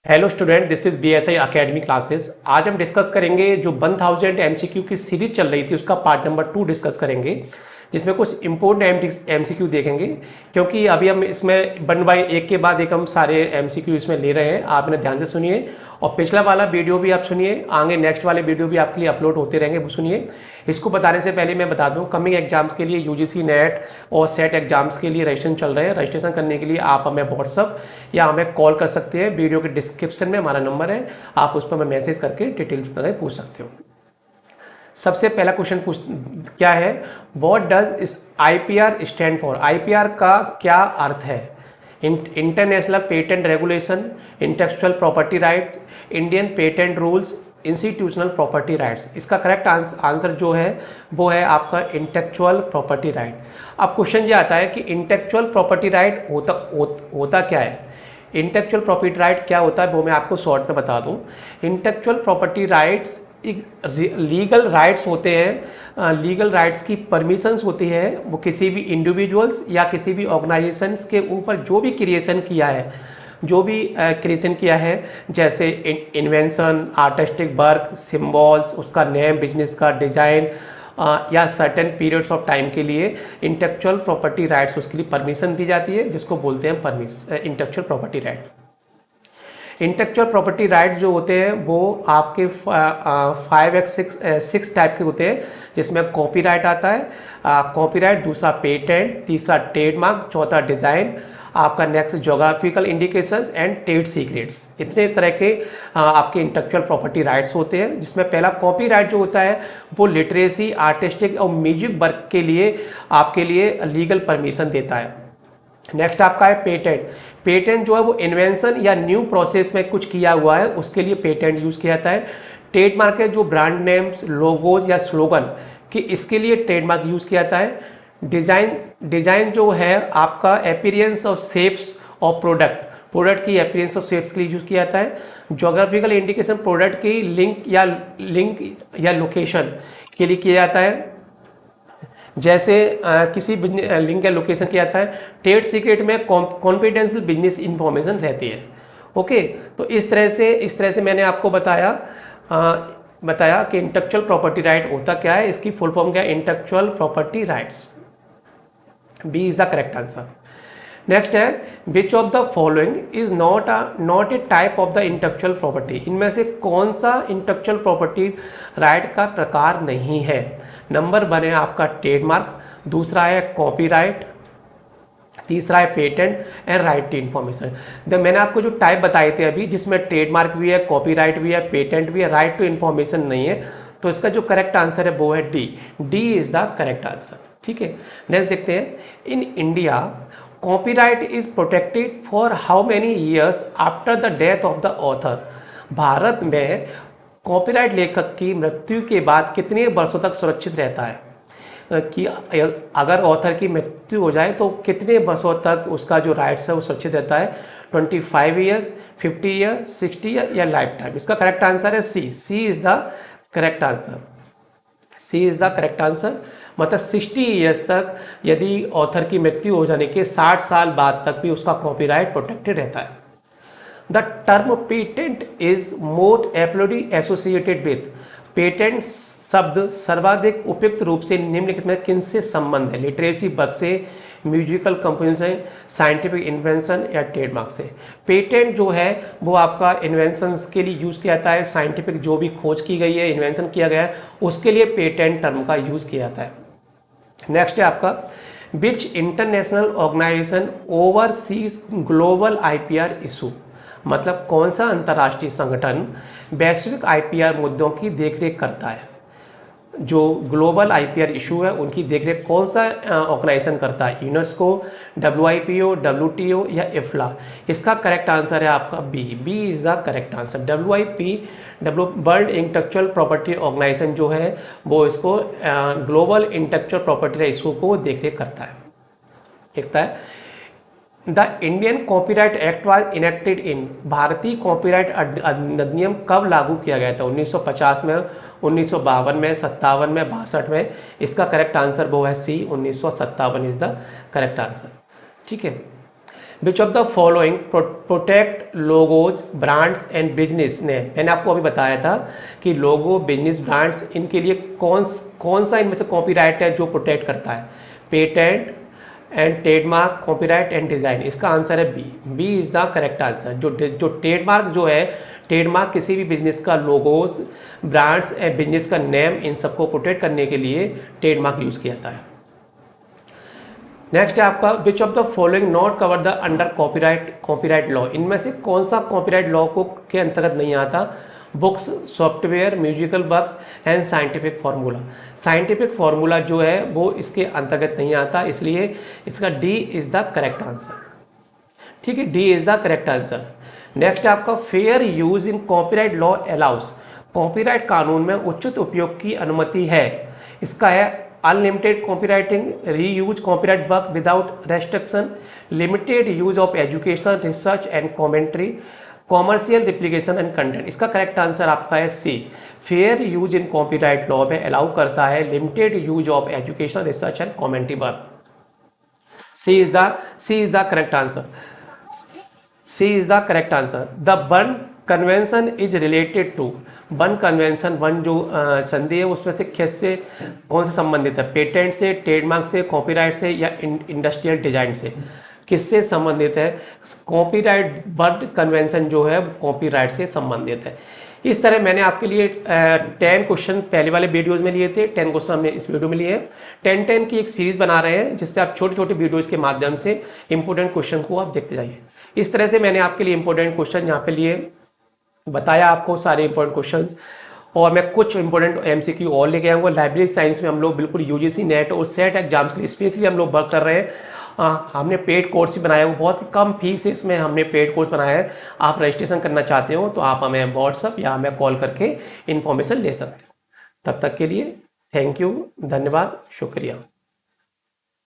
Hello student, this is BSI academy classes. आज हम discuss करेंगे जो 1000 MCQ की सीरीज चल रही थी उसका पार्ट नंबर 2 डिस्कस करेंगे, जिसमें कुछ इंपॉर्टेंट MCQ देखेंगे। क्योंकि अभी हम इसमें 1 बाय 1 के बाद एक हम सारे MCQ इसमें ले रहे हैं। आप इन्हें ध्यान से सुनिए और पिछला वाला वीडियो भी आप सुनिए, आगे नेक्स्ट वाले वीडियो भी आपके लिए अपलोड होते रहेंगे, वो सुनिए। इसको बताने से पहले मैं बता दूं, कमिंग एग्जाम्स के लिए UGC नेट और सेट एग्जाम्स के लिए रजिस्ट्रेशन चल रहे हैं। रजिस्ट्रेशन करने के लिए आप हमें व्हाट्सअप या हमें कॉल कर सकते हैं। वीडियो के डिस्क्रिप्शन में हमारा नंबर है, आप उस पर हमें मैसेज करके डिटेल पूछ सकते हो। सबसे पहला क्वेश्चन क्या है, व्हाट डज इस IPR स्टैंड फॉर? IPR का क्या अर्थ है? International patent regulation, intellectual property rights, Indian patent rules, institutional property rights. इसका करेक्ट आंसर जो है वो है आपका इंटेलेक्चुअल प्रॉपर्टी राइट। अब क्वेश्चन ये आता है कि इंटेलेक्चुअल प्रॉपर्टी राइट होता क्या है? इंटेलेक्चुअल प्रॉपर्टी राइट क्या होता है वो मैं आपको शॉर्ट में बता दूं। इंटेलेक्चुअल प्रॉपर्टी राइट्स एक लीगल राइट्स होते हैं। लीगल राइट्स की परमिशंस होती है, वो किसी भी इंडिविजुअल्स या किसी भी ऑर्गेनाइजेशंस के ऊपर जो भी क्रिएशन किया है, जैसे इन्वेंशन, आर्टिस्टिक वर्क, सिम्बॉल्स, उसका नेम, बिजनेस का डिज़ाइन या सर्टेन पीरियड्स ऑफ टाइम के लिए इंटेलेक्चुअल प्रॉपर्टी राइट्स उसके लिए परमिशन दी जाती है, जिसको बोलते हैं intellectual property right. Intellectual property right जो होते हैं वो आपके 6 टाइप के होते हैं, जिसमें कॉपीराइट आता है, कॉपीराइट, दूसरा पेटेंट, तीसरा ट्रेडमार्क, चौथा डिज़ाइन, आपका next geographical indications and trade secrets. इतने तरह के आपके इंटेलेक्चुअल प्रॉपर्टी राइट्स होते हैं, जिसमें पहला कॉपीराइट जो होता है वो लिटरेसी, आर्टिस्टिक और म्यूजिक वर्क के लिए आपके लिए लीगल परमिशन देता है। नेक्स्ट आपका है पेटेंट। पेटेंट जो है वो इन्वेंशन या न्यू प्रोसेस में कुछ किया हुआ है उसके लिए पेटेंट यूज़ किया जाता है। ट्रेडमार्क है जो ब्रांड नेम्स, लोगोज या स्लोगन कि इसके लिए ट्रेडमार्क यूज़ किया जाता है। डिज़ाइन जो है आपका अपीयरेंस और शेप्स और प्रोडक्ट की अपीयरेंस और शेप्स के लिए यूज़ किया जाता है। ज्योग्राफिकल इंडिकेशन प्रोडक्ट की लिंक या लोकेशन के लिए किया जाता है, जैसे किसी लिंक या लोकेशन किया जाता है। ट्रेड सीक्रेट में कॉन्फिडेंशियल बिजनेस इंफॉर्मेशन रहती है। ओके, तो इस तरह से मैंने आपको बताया कि इंटेलेक्चुअल प्रॉपर्टी राइट होता क्या है, इसकी फुल फॉर्म क्या है, intellectual property rights. B is the correct answer. Next है, which of the following is not a type of the intellectual property? इनमें से कौन सा इंटेलेक्चुअल प्रॉपर्टी राइट का प्रकार नहीं है? नंबर 1 है आपका ट्रेडमार्क, दूसरा है कॉपीराइट, तीसरा है patent and right to information. मैंने आपको जो टाइप बताए थे अभी, जिसमें ट्रेडमार्क भी है, कॉपीराइट भी है, पेटेंट भी है, राइट टू इंफॉर्मेशन नहीं है, तो इसका जो करेक्ट आंसर है वो है D is the correct answer. ठीक है, नेक्स्ट देखते हैं। In India copyright is protected for how many years after the death of the author? Bharat में कॉपीराइट लेखक की मृत्यु के बाद कितने वर्षों तक सुरक्षित रहता है? कि अगर ऑथर की मृत्यु हो जाए तो कितने वर्षों तक उसका जो राइट्स है वो सुरक्षित रहता है? 25 ईयर्स, 50 ईयर, 60 ईयर या लाइफ टाइम? इसका करेक्ट आंसर है C is the correct answer. C is the correct answer. मतलब 60 ईयर्स तक, यदि ऑथर की मृत्यु हो जाने के 60 साल बाद तक भी उसका कॉपीराइट प्रोटेक्टेड रहता है। The term patent is more aptly associated with? Patent शब्द सर्वाधिक उपयुक्त रूप से निम्नलिखित में किनसे संबंध है? लिटरेसी वर्क से, म्यूजिकल कंपोजिशन से, साइंटिफिक इन्वेंशन या ट्रेडमार्क से? पेटेंट जो है वो आपका इन्वेंशंस के लिए यूज़ किया जाता है, साइंटिफिक जो भी खोज की गई है, इन्वेंशन किया गया है, उसके लिए पेटेंट टर्म का यूज़ किया जाता है। नेक्स्ट है आपका, which international organisation overseas global IPR issue? मतलब कौन सा अंतर्राष्ट्रीय संगठन वैश्विक IPR मुद्दों की देखरेख करता है? जो ग्लोबल IPR इशू है उनकी देखरेख कौन सा ऑर्गेनाइजेशन करता है? यूनेस्को, WIPO, WTO या IFLA? इसका करेक्ट आंसर है आपका B is the correct answer. World intellectual property organisation जो है वो इसको ग्लोबल इंटेलेक्चुअल प्रॉपर्टी इशू को देखरेख करता है। देखता है। The Indian copyright act was enacted इन? भारतीय कॉपीराइट अधिनियम कब लागू किया गया था? 1950 में, 1952 में, 57 में, 62 में? इसका करेक्ट आंसर वो है सी, 1957 इज द करेक्ट आंसर। ठीक है, which of the following protect logos brands and business ने, मैंने आपको अभी बताया था कि लोगो बिजनेस ब्रांड्स इनके लिए कौन सा इनमें से कॉपीराइट है जो प्रोटेक्ट करता है? Patent and trademark, copyright and design. इसका आंसर है B. B is the correct answer. जो ट्रेडमार्क जो है, ट्रेडमार्क किसी भी बिजनेस का लोगोस, ब्रांड्स एंड बिजनेस का नेम, इन सबको प्रोटेक्ट करने के लिए ट्रेडमार्क यूज़ किया जाता है। नेक्स्ट है आपका विच of the following not cover the under copyright law. इनमें से कौन सा कॉपीराइट लॉ को के अंतर्गत नहीं आता? Books, software, musical works and scientific formula. Scientific formula जो है वो इसके अंतर्गत नहीं आता, इसलिए इसका D is the correct answer. ठीक है, D is the correct answer. Next है आपका fair use in copyright law allow us. Copyright कानून में उचित उपयोग की अनुमति है। इसका है unlimited copywriting, reuse copyright work without restriction, limited use of education, research and commentary, commercial replication and content. इसका करेक्ट आंसर आपका है C. Fair use in copyright law में अलाउ करता है limited use of education, research and commentary work. C is the correct answer. C is the correct answer. The Berne convention is related to. Berne convention, one जो संधि है उसमें से किससे, कौन से संबंधित है? पेटेंट से, ट्रेडमार्क से, कॉपीराइट से या इंडस्ट्रियल डिजाइन से? किससे संबंधित है? कॉपीराइट, बर्न कन्वेंशन जो है कॉपीराइट से संबंधित है। इस तरह मैंने आपके लिए 10 क्वेश्चन पहले वाले वीडियोस में लिए थे, 10 क्वेश्चन हमने इस वीडियो में लिए हैं। 10 की एक सीरीज बना रहे हैं जिससे आप छोटे छोटे वीडियोस के माध्यम से इंपॉर्टेंट क्वेश्चन को आप देखते जाइए। इस तरह से मैंने आपके लिए इंपॉर्टेंट क्वेश्चन यहाँ पे लिए, बताया आपको सारे इंपॉर्टेंट क्वेश्चंस, और मैं कुछ इंपॉर्टेंट एमसीक्यू और लेके आऊँगा। लाइब्रेरी साइंस में हम लोग बिल्कुल यूजीसी नेट और सेट एग्जाम्स के लिए स्पेशली हम लोग वर्क कर रहे हैं। हमने पेड कोर्स भी बनाया, वो बहुत ही कम फीस इसमें हमने पेड कोर्स बनाया है। आप रजिस्ट्रेशन करना चाहते हो तो आप हमें व्हाट्सअप या हमें कॉल करके इन्फॉर्मेशन ले सकते हो। तब तक के लिए थैंक यू, धन्यवाद, शुक्रिया।